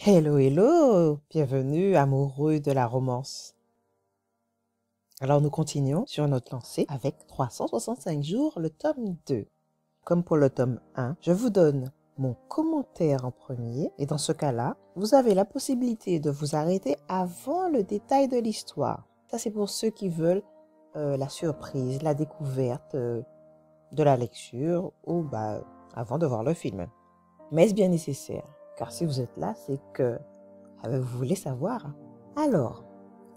Hello, hello! Bienvenue, amoureux de la romance. Alors, nous continuons sur notre lancée avec 365 jours, le tome 2. Comme pour le tome 1, je vous donne mon commentaire en premier, et dans ce cas-là, vous avez la possibilité de vous arrêter avant le détail de l'histoire. Ça, c'est pour ceux qui veulent la surprise, la découverte de la lecture ou avant de voir le film. Mais est-ce bien nécessaire? Car si vous êtes là, c'est que vous voulez savoir. Alors,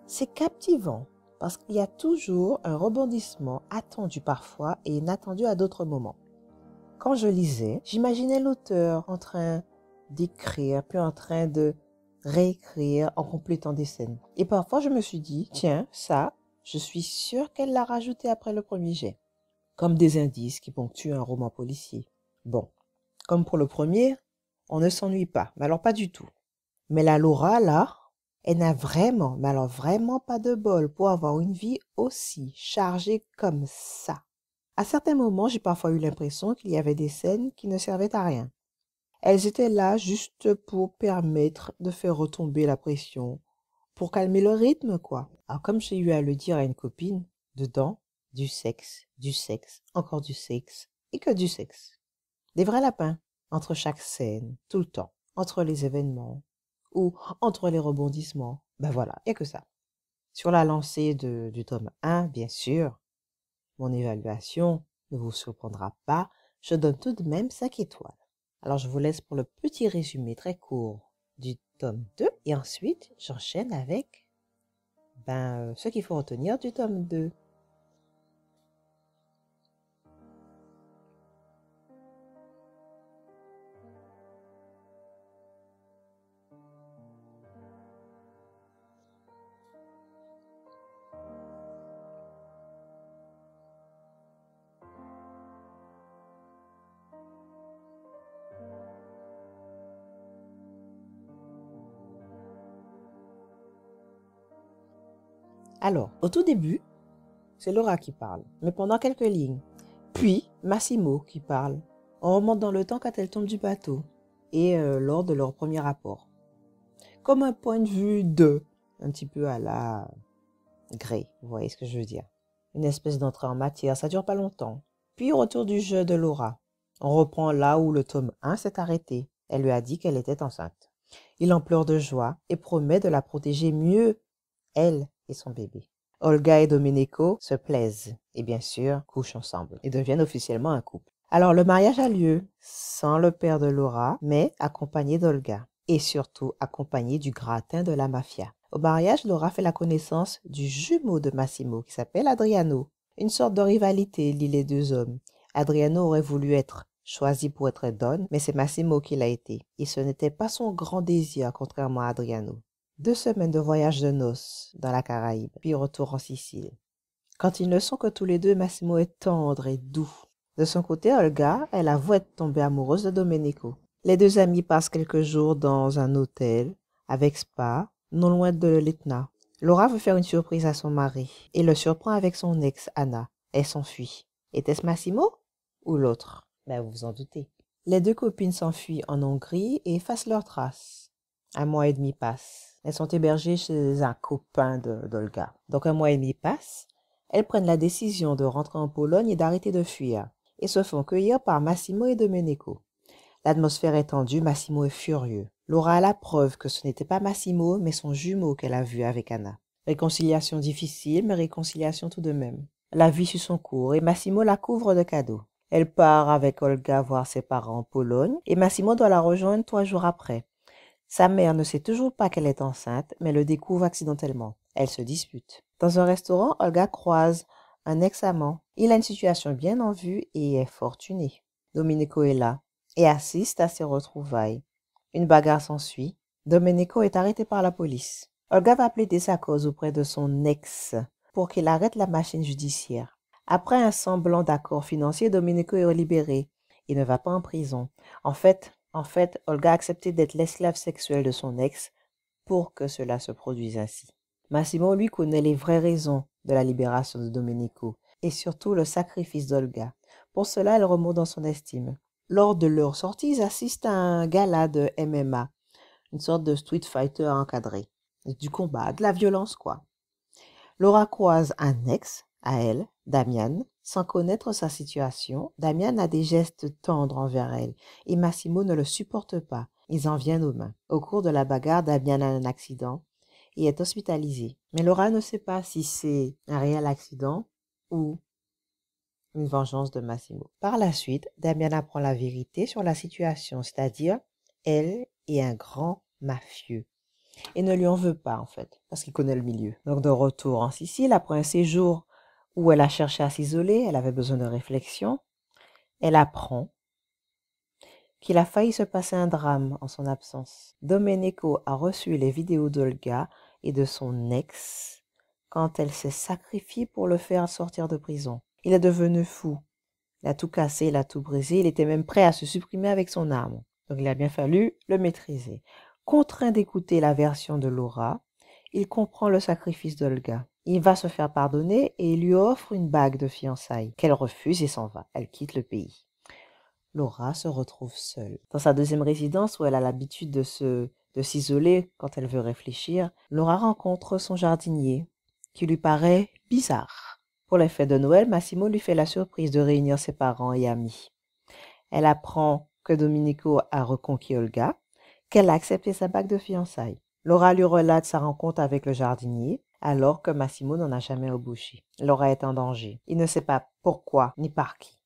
c'est captivant parce qu'il y a toujours un rebondissement attendu parfois et inattendu à d'autres moments. Quand je lisais, j'imaginais l'auteur en train d'écrire, puis en train de réécrire en complétant des scènes. Et parfois, je me suis dit, tiens, ça, je suis sûre qu'elle l'a rajouté après le premier jet. Comme des indices qui ponctuent un roman policier. Bon, comme pour le premier, on ne s'ennuie pas, mais alors pas du tout. Mais la Laura, là, elle n'a vraiment, mais alors vraiment pas de bol pour avoir une vie aussi chargée comme ça. À certains moments, j'ai parfois eu l'impression qu'il y avait des scènes qui ne servaient à rien. Elles étaient là juste pour permettre de faire retomber la pression, pour calmer le rythme, quoi. Alors comme j'ai eu à le dire à une copine, dedans, du sexe, encore du sexe, et que du sexe. Des vrais lapins, entre chaque scène, tout le temps, entre les événements, ou entre les rebondissements. Ben voilà, il n'y a que ça. Sur la lancée du tome 1, bien sûr, mon évaluation ne vous surprendra pas, je donne tout de même 5 étoiles. Alors je vous laisse pour le petit résumé très court du tome 2 et ensuite j'enchaîne avec ce qu'il faut retenir du tome 2. Alors, au tout début, c'est Laura qui parle, mais pendant quelques lignes. Puis, Massimo qui parle. On remonte dans le temps quand elle tombe du bateau et lors de leur premier rapport. Comme un point de vue un petit peu à la Grey, vous voyez ce que je veux dire. Une espèce d'entrée en matière, ça dure pas longtemps. Puis retour du jeu de Laura. On reprend là où le tome 1 s'est arrêté. Elle lui a dit qu'elle était enceinte. Il en pleure de joie et promet de la protéger mieux, elle et son bébé. Olga et Domenico se plaisent et bien sûr couchent ensemble et deviennent officiellement un couple. Alors le mariage a lieu sans le père de Laura, mais accompagné d'Olga et surtout accompagné du gratin de la mafia. Au mariage, Laura fait la connaissance du jumeau de Massimo qui s'appelle Adriano. Une sorte de rivalité lie les deux hommes. Adriano aurait voulu être choisi pour être Don, mais c'est Massimo qui l'a été. Et ce n'était pas son grand désir, contrairement à Adriano. 2 semaines de voyage de noces dans la Caraïbe, puis retour en Sicile. Quand ils ne sont que tous les deux, Massimo est tendre et doux. De son côté, Olga, elle avoue être tombée amoureuse de Domenico. Les deux amis passent quelques jours dans un hôtel, avec spa, non loin de l'Etna. Laura veut faire une surprise à son mari et le surprend avec son ex, Anna. Elle s'enfuit. Était-ce Massimo ou l'autre? Vous vous en doutez. Les deux copines s'enfuient en Hongrie et effacent leurs traces. 1 mois et demi passe. Elles sont hébergées chez un copain d'Olga. Donc 1 mois et demi passe. Elles prennent la décision de rentrer en Pologne et d'arrêter de fuir, et se font cueillir par Massimo et Domenico. L'atmosphère est tendue, Massimo est furieux. Laura a la preuve que ce n'était pas Massimo, mais son jumeau qu'elle a vu avec Anna. Réconciliation difficile, mais réconciliation tout de même. La vie suit son cours et Massimo la couvre de cadeaux. Elle part avec Olga voir ses parents en Pologne et Massimo doit la rejoindre 3 jours après. Sa mère ne sait toujours pas qu'elle est enceinte, mais le découvre accidentellement. Elle se dispute. Dans un restaurant, Olga croise un ex-amant. Il a une situation bien en vue et est fortuné. Domenico est là et assiste à ses retrouvailles. Une bagarre s'ensuit. Domenico est arrêté par la police. Olga va plaider sa cause auprès de son ex pour qu'il arrête la machine judiciaire. Après un semblant d'accord financier, Domenico est libéré. Il ne va pas en prison. En fait, Olga a accepté d'être l'esclave sexuelle de son ex pour que cela se produise ainsi. Massimo, lui, connaît les vraies raisons de la libération de Domenico et surtout le sacrifice d'Olga. Pour cela, elle remonte dans son estime. Lors de leur sortie, ils assistent à un gala de MMA. Une sorte de Street Fighter encadré. Du combat, de la violence, quoi. Laura croise un ex, à elle, Damian. Sans connaître sa situation, Damian a des gestes tendres envers elle et Massimo ne le supporte pas. Ils en viennent aux mains. Au cours de la bagarre, Damian a un accident et est hospitalisé. Mais Laura ne sait pas si c'est un réel accident ou une vengeance de Massimo. Par la suite, Damian apprend la vérité sur la situation, c'est-à-dire elle est un grand mafieux. Et ne lui en veut pas, en fait, parce qu'il connaît le milieu. Donc, de retour en Sicile, après un séjour où elle a cherché à s'isoler, elle avait besoin de réflexion, elle apprend qu'il a failli se passer un drame en son absence. Domenico a reçu les vidéos d'Olga et de son ex quand elle s'est sacrifiée pour le faire sortir de prison. Il est devenu fou. Il a tout cassé, il a tout brisé, il était même prêt à se supprimer avec son arme. Donc il a bien fallu le maîtriser. Contraint d'écouter la version de Laura, il comprend le sacrifice d'Olga. Il va se faire pardonner et il lui offre une bague de fiançailles qu'elle refuse et s'en va. Elle quitte le pays. Laura se retrouve seule. Dans sa deuxième résidence où elle a l'habitude de s'isoler quand elle veut réfléchir, Laura rencontre son jardinier qui lui paraît bizarre. Pour les fêtes de Noël, Massimo lui fait la surprise de réunir ses parents et amis. Elle apprend que Domenico a reconquis Olga, qu'elle a accepté sa bague de fiançailles. Laura lui relate sa rencontre avec le jardinier, alors que Massimo n'en a jamais embauché. Laura est en danger. Il ne sait pas pourquoi ni par qui.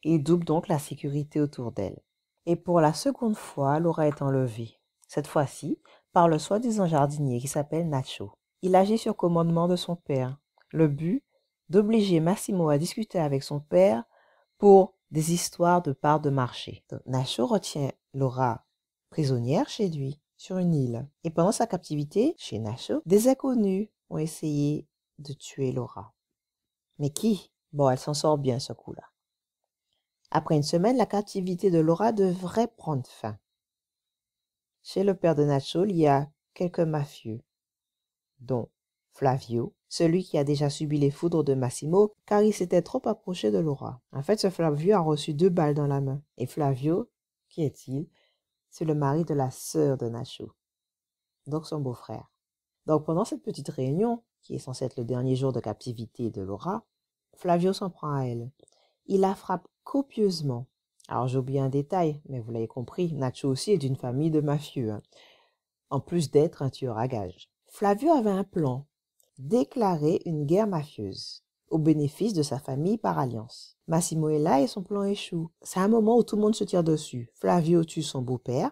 Il double donc la sécurité autour d'elle. Et pour la seconde fois, Laura est enlevée. Cette fois-ci, par le soi-disant jardinier qui s'appelle Nacho. Il agit sur commandement de son père. Le but, d'obliger Massimo à discuter avec son père pour des histoires de parts de marché. Donc, Nacho retient Laura prisonnière chez lui, sur une île. Et pendant sa captivité, chez Nacho, des inconnus ont essayé de tuer Laura. Mais qui? Bon, elle s'en sort bien ce coup-là. Après une semaine, la captivité de Laura devrait prendre fin. Chez le père de Nacho, il y a quelques mafieux, dont Flavio, celui qui a déjà subi les foudres de Massimo car il s'était trop approché de Laura. En fait, ce Flavio a reçu 2 balles dans la main. Et Flavio, qui est-il? C'est le mari de la sœur de Nacho, donc son beau-frère. Donc pendant cette petite réunion, qui est censée être le dernier jour de captivité de Laura, Flavio s'en prend à elle. Il la frappe copieusement. Alors j'ai oublié un détail, mais vous l'avez compris, Nacho aussi est d'une famille de mafieux, hein, en plus d'être un tueur à gages. Flavio avait un plan, déclarer une guerre mafieuse, au bénéfice de sa famille par alliance. Massimo est là et son plan échoue. C'est un moment où tout le monde se tire dessus. Flavio tue son beau-père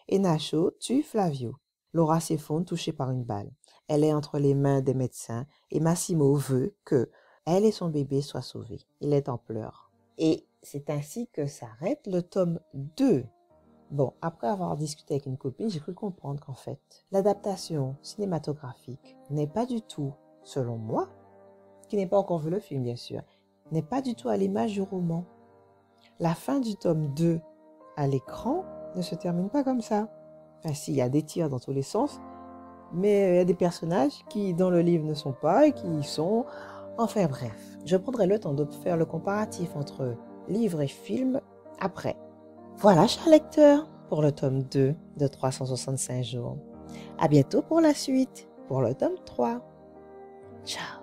et Nacho tue Flavio. Laura s'effondre touchée par une balle. Elle est entre les mains des médecins et Massimo veut que elle et son bébé soient sauvés. Il est en pleurs. Et c'est ainsi que s'arrête le tome 2. Bon, après avoir discuté avec une copine, j'ai cru comprendre qu'en fait, l'adaptation cinématographique n'est pas du tout, selon moi, qui n'est pas encore vu le film bien sûr, n'est pas du tout à l'image du roman. La fin du tome 2 à l'écran ne se termine pas comme ça. Enfin si, il y a des tirs dans tous les sens, mais il y a des personnages qui dans le livre ne sont pas et qui y sont. Enfin bref, je prendrai le temps de faire le comparatif entre livre et film après. Voilà, chers lecteurs, pour le tome 2 de 365 jours. À bientôt pour la suite, pour le tome 3. Ciao!